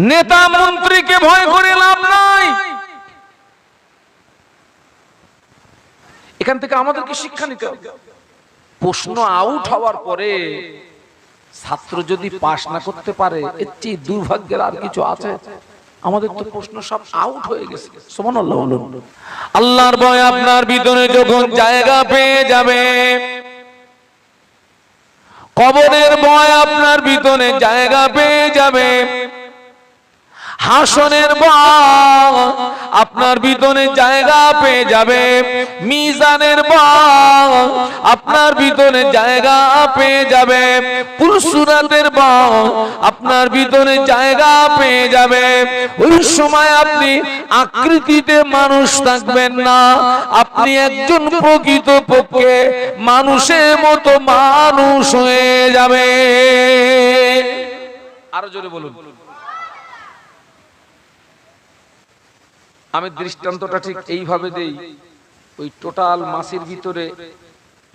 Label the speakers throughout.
Speaker 1: নেতা মন্ত্রীকে ভয় করে লাভ নাই। এখান থেকে আমাদেরকে শিক্ষা নিতে হবে। প্রশ্ন আউট হওয়ার পরে ছাত্র যদি পাশ না করতে পারে, এর চেয়ে দুর্ভাগ্যের আর কিছু আছে? আমাদের তো প্রশ্ন সব আউট হয়ে গেছে। সুবহানাল্লাহ বলুন। আল্লাহর ভয় আপনার ভিতরে যখন জায়গা পেয়ে যাবে, কবরের ভয় আপনার ভিতরে জায়গা পেয়ে যাবে, হাসনের ভয় আপনার ভিতরে জায়গা পেয়ে যাবে, মিজানের ভয় আপনার ভিতরে জায়গা পেয়ে যাবে, পুরসুরাতের ভয় আপনার ভিতরে জায়গা পেয়ে যাবে। ওই সময় আপনি আকৃতিতে মানুষ থাকবেন না, আপনি একজন প্রকৃত পক্ষে মানুষের মতো মানুষ হয়ে যাবে। আরো জোরে বলুন। আমি দৃষ্টান্তটা ঠিক এইভাবে দেই, ওই টোটাল মাছির ভিতরে,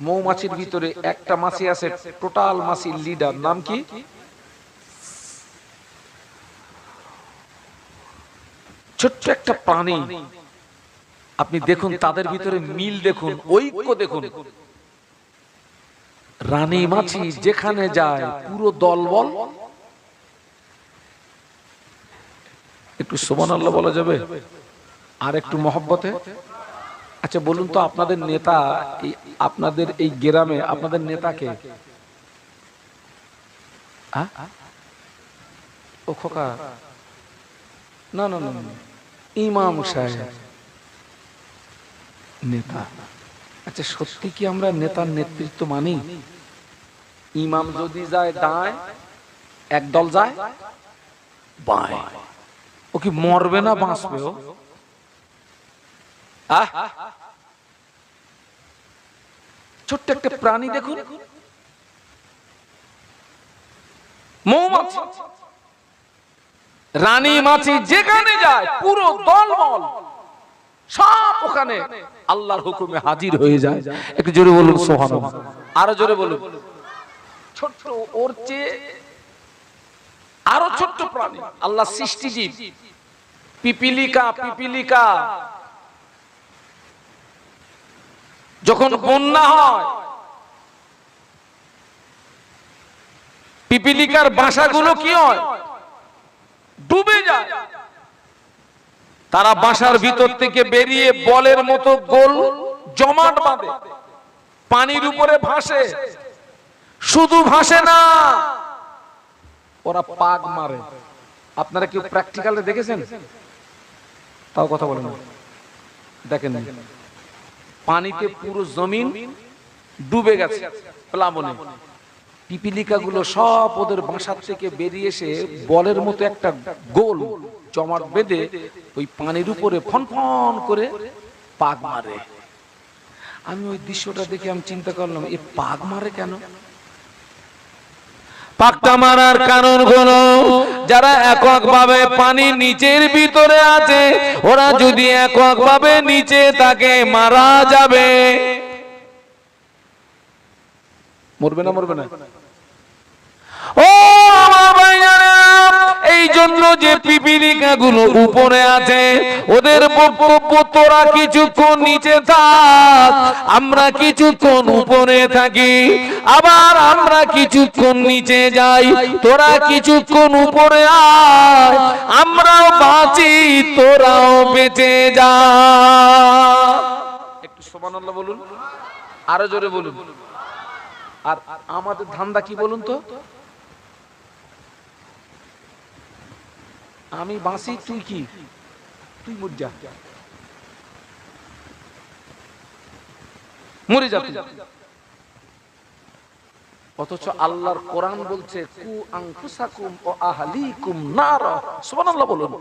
Speaker 1: মৌমাছির ভিতরে একটা মাছি আছে টোটাল মাছির লিডার, নাম কি? ছোট্ট একটা প্রাণী। আপনি দেখুন তাদের ভিতরে মিল দেখুন, ঐক্য দেখুন। রানী মাছি যেখানে যায় পুরো দলবল। একটু সুবহানাল্লাহ বলা যাবে? আর একটু মহব্বতে। আচ্ছা বলুন তো, আপনাদের নেতা, আপনাদের এই গ্রামে আপনাদের নেতাকে? ও খোকা, না না না, ইমাম সাহেব নেতা। আচ্ছা সত্যি কি আমরা নেতার নেতৃত্ব মানি? ইমাম যদি যায় দায়, একদল যায় বায়, ও কি মরবে না বাঁচবে? ও ছোট্ট একটা প্রাণী দেখুন, মৌমাছি। রানী মাছি যেখানে যায় পুরো দলবল সব ওখানে আল্লাহর হুকুমে হাজির হয়ে যায়। একটু জোরে বলুন সুবহানাল্লাহ। আরো জোরে বলুন। ছোট্ট, ওর চেয়ে আরো ছোট্ট প্রাণী আল্লাহ সৃষ্টিজীব, পিপিলিকা। পিপিলিকা যখন বন্যা হয়, পিপিলিকার বাসাগুলো কি হয়? ডুবে যায়। তারা বাসার ভিতর থেকে বেরিয়ে বলের মতো গোল জমাট বাঁধে, পানির উপরে ভাসে। শুধু ভাসে না, ওরা পাক মারে। আপনারা কি প্র্যাকটিক্যালে দেখেছেন? তাও কথা বলেন, দেখেন পানিতে পুরো জমিন ডুবে গেছে প্লাবনে, পিপিলিকা গুলো সব ওদের বাসার থেকে বেরিয়ে এসে বলের মতো একটা গোল জমাট বেঁধে ওই পানির উপরে ফনফন করে পাক মারে। আমি ওই দৃশ্যটা দেখে আমি চিন্তা করলাম, এ পাক মারে কেন? পাকটা মারার কারণ হলো, যারা এককভাবে পানির নিচের ভিতরে আছে, ওরা যদি এককভাবে নিচে থাকে মারা যাবে। মরবে না? মরবে না? ও আমার ভাইরা, এই জন্য যে পিপিলিকা গুলো উপরে আছে, ওদের বক্তব্য তোরা কিছুক্ষণ নিচে থাক, আমরা কিছুক্ষণ উপরে থাকি। আবার আমরা কিছুক্ষণ নিচে যাই, তোরা কিছুক্ষণ উপরে আয়, আমরাও বাঁচি তোরাও বেঁচে যা। একটু সুবহানাল্লাহ বলুন, আরো জোরে বলুন। আর আমাদের ধান্দা কি বলুন তো? আমি বাঁচি, তুই কি? তুই মরে যা, মরে যা। অথচ আল্লাহর কোরআন বলছে কু আনফুসাকুম ও আহলিকুম নার। সুবহানাল্লাহ বলুন।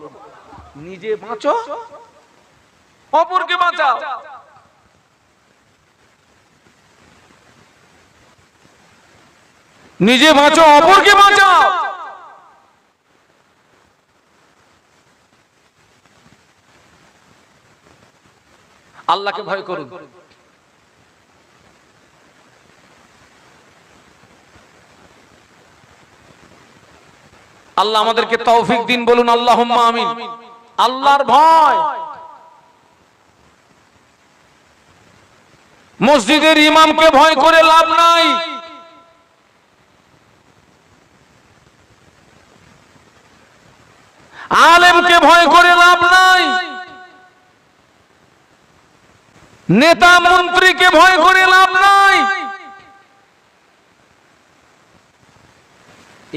Speaker 1: নিজে বাঁচো, অপরকে বাঁচাও। নিজে বাঁচো, অপরকে বাঁচাও। আল্লাহকে ভয় করুন। আল্লাহ আমাদেরকে তৌফিক দিন, বলুন আল্লাহুম্মা আমিন। আল্লাহর ভয়। মসজিদের ইমামকে ভয় করে লাভ নাই। আলেমকে ভয় করে লাভ নাই। নেতা মন্ত্রীকে ভয় করে লাভ নাই।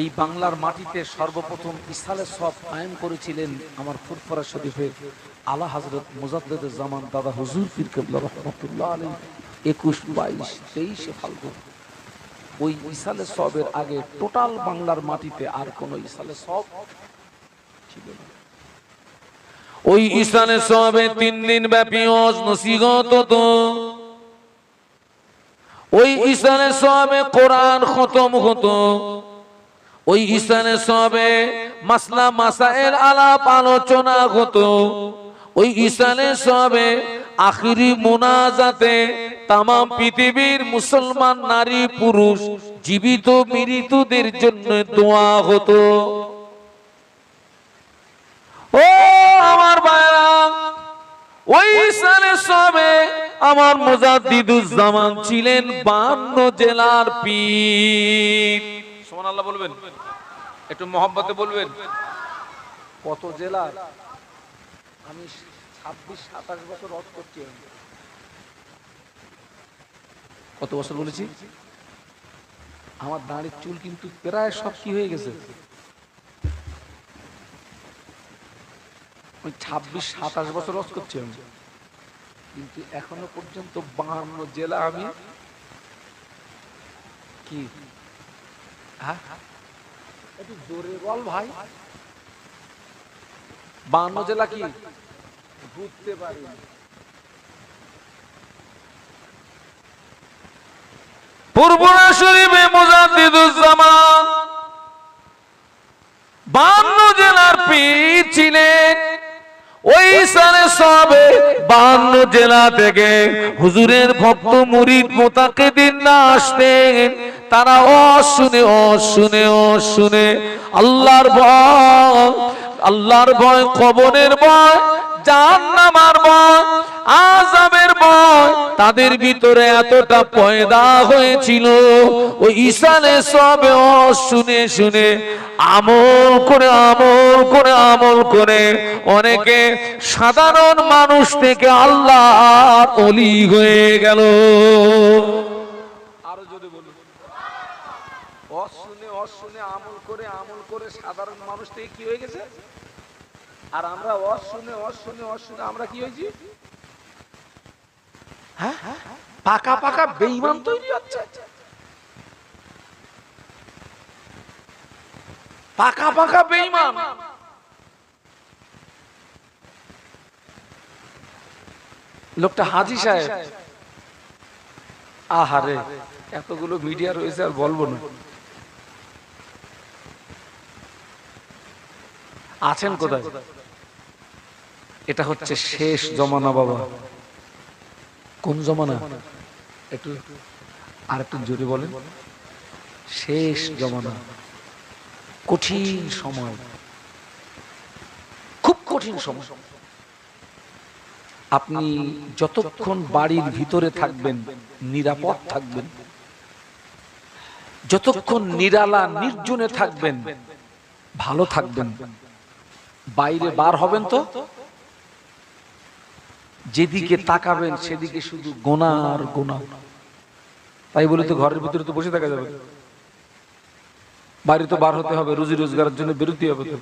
Speaker 1: এই বাংলার মাটিতে সর্বপ্রথম ইসালে সব কায়েম করেছিলেন আমার ফুরফুরা শরীফের আলা হযরত মুজাদ্দিদুজ জামান দাদা হুজুর পীর কেবলা রাহমাতুল্লাহ আলাইহি 21, 22, 23 ফাল্গুন। ওই ইসালে সবের আগে টোটাল বাংলার মাটিতে আর কোন ইসালে সব ছিল না। ওই ইসালে সবে 3 দিন ব্যাপী ওয়াজ নসিহত হতো। ওই ইসালে সবে কোরআন খতম হতো। ওই ইসালে সবে মাসলা মাসাইল আলাপ আলোচনা হতো। ওই ইসালে সবে আখিরি মুনাজাতে তাম পৃথিবীর মুসলমান নারী পুরুষ জীবিত মৃতদের জন্য দোয়া হতো। ও আমার ভাইরা, ওই ইসালে সবে আমার মুজাদ্দিদুজ জামান ছিলেন 52 জেলার পীর। সুবহানাল্লাহ বলবেন, একটু মহব্বতে বলবেন। কত জেলার? আমি 26-27 বছর ওয়াজ করছি। কত বছর বলেছি? আমার দাঁড়ির চুল কিন্তু প্রায় সব কি হয়ে গেছে। ওই 26-27 বছর ওয়াজ করছি আমি, কিন্তু এখনো পর্যন্ত 52 জেলা আমি কি, হ্যাঁ একটু জোরে বল ভাই, 52 জেলা কি ঘুরতে পারি। ফুরফুরা শরীফে মুজাদ্দিদুজ জামান 52 জেলার পীর ছিলেন। ওই সালে সবে 52 জেলা থেকে হুজুরের ভক্ত মুরিদ মুতাকিদিন না আসতেন। তারা শুনে আল্লাহর ভয়, আল্লাহর ভয়, কবরের ভয়, জাহান্নামের ভয়, আযাবের ভয় তাদের ভিতরে এতটা পয়দা হয়েছিল। ওই ইসালে সবে শুনে আমল করে অনেকে সাধারণ মানুষ থেকে আল্লাহর ওলি হয়ে গেল। আরো যদি বলুন, শুনে আমল করে সাধারণ মানুষ থেকে কি হয়ে গেছে? আর আমরা শুনে আমরা কি হয়েছি? হ্যাঁ, পাকা বেঈমান তৈরি হচ্ছে। পাকা বেঈমান। লোকটা হাজী সাহেব। আহারে, এতগুলো মিডিয়া রয়েছে আর বলবো না। আছেন কোথায়? এটা হচ্ছে শেষ জমানা বাবা। কোন জমানা? একটু আর একটু জোরে বলেন। শেষ জমানা, কঠিন সময়, খুব কঠিন সময়। আপনি যতক্ষণ বাড়ির ভিতরে থাকবেন নিরাপদ থাকবেন, যতক্ষণ নিরালা নির্জনে থাকবেন ভালো থাকবেন। বাইরে বার হবেন তো যেদিকে তাকাবেন সেদিকে শুধু গোনা আর গোনা। তাই বলে তো ঘরের ভিতরে তো বসে থাকা যাবে, বাইরে তো বার হতে হবে, রুজি রোজগারের জন্য বেরোতে হবে তো।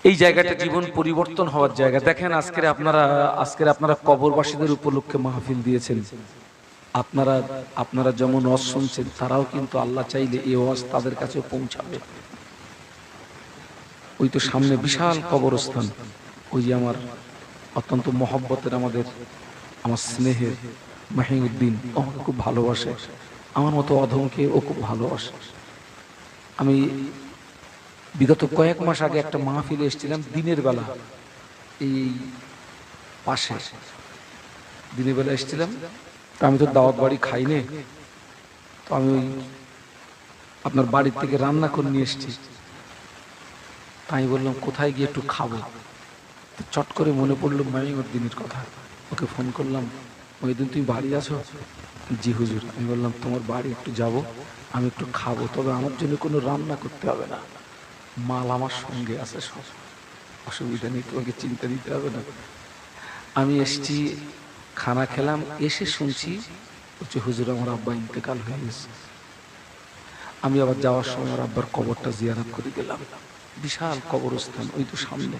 Speaker 1: এই জায়গাটা জীবন পরিবর্তন হওয়ার জায়গা। দেখেন আজকের আপনারা কবরবাসীদের উপলক্ষে মাহফিল দিয়েছেন। আপনারা যেমন ওয়াজ শুনছেন, তারাও কিন্তু আল্লাহ চাইলে এই ওয়াজ তাদের কাছে পৌঁছাবে। ওই তো সামনে বিশাল কবরস্থান, ওই যে আমার অত্যন্ত মহব্বতের আমার স্নেহের মাহিউদ্দিন, ও আমাকে খুব ভালোবাসে, আমার মতো অধমকে ও খুব ভালোবাসে। আমি বিগত কয়েক মাস আগে একটা মাহফিলে এসেছিলাম দিনের বেলা, এই পাশে দিনের বেলা এসেছিলাম। আমি তো দাওয়াত বাড়ি খাইনি, তো আমি ওই আপনার বাড়ির থেকে রান্না করে নিয়ে এসেছি। তাই বললাম কোথায় গিয়ে একটু খাবো। চট করে মনে পড়লো মাইনুর দিনের কথা। ওকে ফোন করলাম, ওই দিন তুমি বাড়ি আছো? জি হুজুর। আমি বললাম তোমার বাড়ি একটু যাব, আমি একটু খাবো, তবে আমার জন্য কোনো রান্না করতে হবে না, মাল আমার সঙ্গে আছে, সব অসুবিধা নেই, তোমাকে চিন্তা দিতে হবে না। আমি এসছি, খানা খেলাম, এসে শুনছি বলছে হুজুর আমার আব্বা ইন্তেকাল হয়ে গেছে। আমি আবার যাওয়ার সময় আমার আব্বার কবরটা জিয়ারত করে গেলাম। বিশাল কবরস্থান ওই তো সামনে।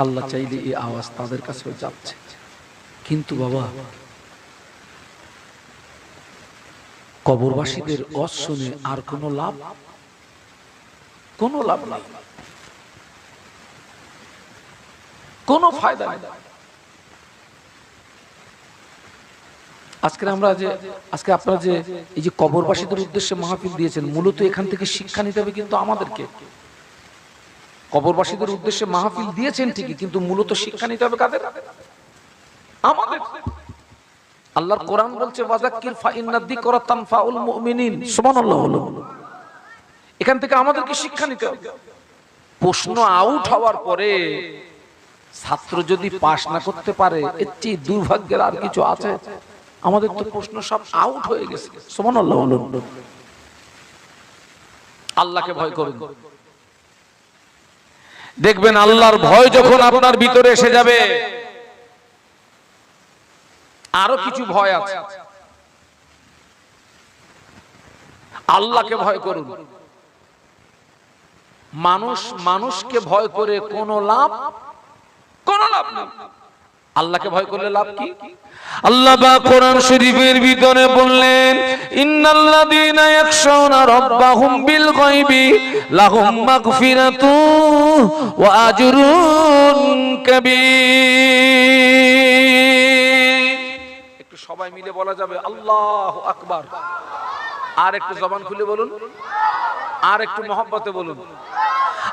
Speaker 1: আল্লাহ চাইলে এই আওয়াজ তাদের কাছেও যাচ্ছে। কিন্তু বাবা, কবরবাসীদের ওয়াজ শুনে আর কোনো লাভ, কোনো লাভ নেই, কোনো ফায়দা নেই। আজকে আপনারা যে এই যে কবরবাসীদের উদ্দেশ্যে মাহফিল দিয়েছেন, মূলত এখান থেকে শিক্ষা নিতে হবে কিন্তু আমাদেরকে। কবরবাসীদের উদ্দেশ্যে মাহফিল দিয়েছেন ঠিকই, কিন্তু মূলত শিক্ষা নিতে হবে কাদের? আমাদের। আল্লাহর কোরআন বলছে ওয়াযাক্কির ফাইন্নাদ যিকরা তানফাউল মুমিনিন। সুবহানাল্লাহ। এখান থেকে আমাদেরকে শিক্ষা নিতে হবে। প্রশ্ন আউট হওয়ার পরে ছাত্র যদি পাস না করতে পারে, এর চেয়ে দুর্ভাগ্যের আর কিছু আছে? আমাদের তো প্রশ্ন সব আউট হয়ে গেছে। সুবহানাল্লাহ। আল্লাহকে ভয় করুন, দেখবেন আল্লাহর ভয় যখন আপনার ভিতরে এসে যাবে, আরো কিছু ভয় আছে। আল্লাহকে ভয় করুন। মানুষকে ভয় করে কোনো লাভ নেই। আল্লাহকে ভয় করলে লাভ কি? আল্লাহ পাক কোরআন শরীফের ভিতরে বললেন, ইন্নাল্লাযীনা ইয়াখশাউনা রাব্বাহুম বিল গায়বি লাহুম মাগফিরাতুন ওয়া আজরুন কাবীর। একটু সবাই মিলে বলা যাবে আল্লাহু আকবার। আর একটু জবান খুলে বলুন, আর একটু মহব্বতে বলুন।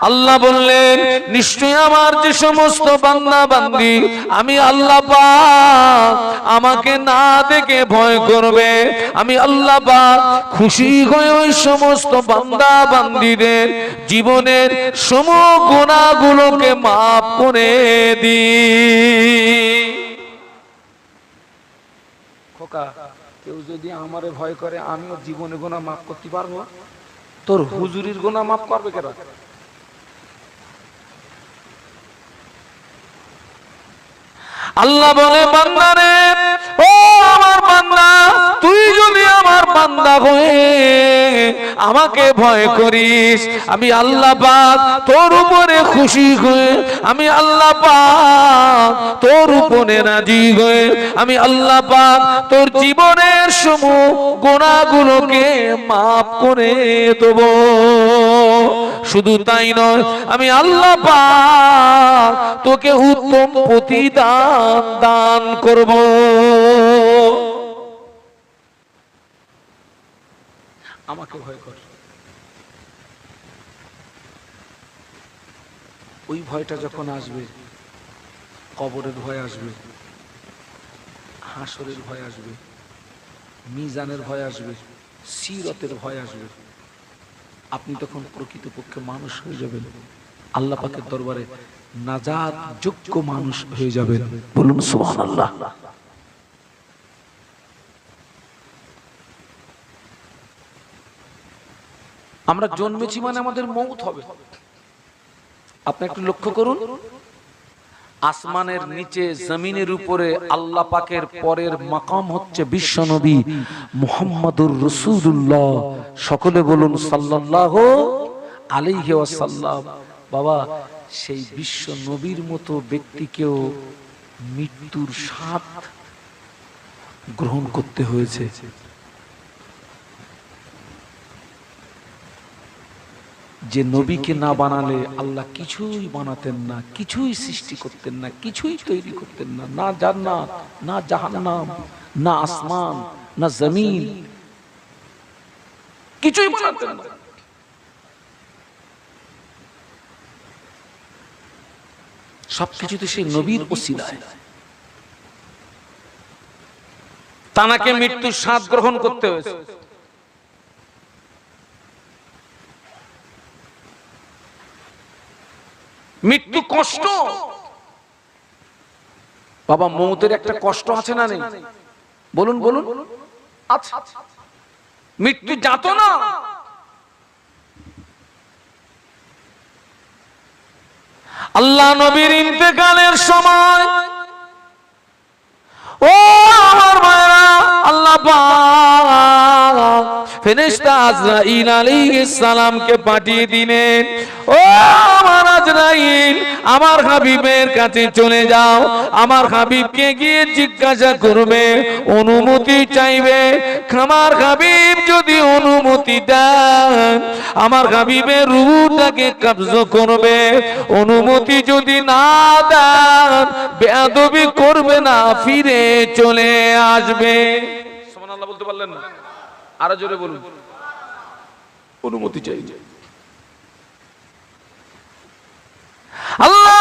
Speaker 1: আল্লাহ বললেন, নিশ্চয়ই আমার যে সমস্ত বান্দা বান্দি আমি আল্লাহ পাক আমাকে না দেখে ভয় করবে, আমি আল্লাহ পাক খুশি হয়ে ওই সমস্ত বান্দা বান্দিদের জীবনের সমস্ত গুনাহগুলোকে মাফ করে দিই। খোকা, কেউ যদি আমারে ভয় করে, আমিও জীবনে গুনাহ মাফ করতে পারবো? তোর হুজুরির গুনাহ মাফ করবে কেন? আল্লাহ বলে, বান্দারে, ও আমার বান্দা, তুই যদি আমার বান্দা হয়ে আমাকে ভয় করিস, আমি আল্লাহ পাক তোর উপরে খুশি হয়ে, আমি আল্লাহ পাক তোর উপরে রাজি হয়ে, আমি আল্লাহ পাক তোর জীবনের সমস্ত গুনাহগুলোকে মাফ করে দেব। শুধু তাই নয়, আমি আল্লাহ পাক তোকে উত্তম প্রতিদান দান করব। আমাকে ভয় কর। ওই ভয়টা যখন আসবে, কবরের ভয় আসবে, হাসরের ভয় আসবে, মিজানের ভয় আসবে, সিরতের ভয় আসবে, আপনি তখন প্রকৃতপক্ষে মানুষ হয়ে যাবেন, আল্লাহ পাকের দরবারে নাজাত যোগ্য মানুষ হয়ে যাবেন। বলুন সুবহানাল্লাহ। আমরা জন্মেছি মানে আমাদের মওত হবে। আপনি একটু লক্ষ্য করুন, আসমানের নিচে জমিনের উপরে আল্লাহ পাকের পরের মাকাম হচ্ছে বিশ্বনবী মুহাম্মাদুর রাসূলুল্লাহ। সকলে বলুন সাল্লাল্লাহু আলাইহি ওয়াসাল্লাম। বাবা, সেই বিশ্ব নবীর মতো ব্যক্তিকেও মৃত্যুর স্বাদ গ্রহণ করতে হয়েছে। যে নবীকে না বানালে আল্লাহ কিছুই বানাতেন না, কিছুই সৃষ্টি করতেন না, কিছুই তৈরি করতেন না, না জান্নাত, না জাহান্নাম, না আসমান, না জমিন, কিছুই বানাতেন না। সবকিছুতে সেই নবীর ওসিলায়। তানাকে মৃত্যুর স্বাদ গ্রহণ করতে হয়েছে। মৃত্যু কষ্ট বাবা, মৌতের একটা কষ্ট আছে না নেই? বলুন বলুন। আচ্ছা, মৃত্যু যাতনা। আল্লাহ নবীর ইন্তেকালের সময় ও আমার ভাইরা, আল্লাহ পাক ফেরেশতা আজরাইল আলাইহিস সালামকে পাঠিয়ে দিলেন, ও আমার আজরাইল, আমার হাবিবের কাছে চলে যাও, আমার হাবিবকে গিয়ে জিজ্ঞাসা করবে, অনুমতি চাইবে। আমার হাবিব যদি অনুমতি দেন, আমার হাবিবের রূহটাকে কবজ করবে। অনুমতি যদি না দেন, বেয়াদবি করবে না, ফিরে চলে আসবে। সুবহানাল্লাহ বলতে পারলেন না? আরো জোরে বলুন। অনুমতি চাই।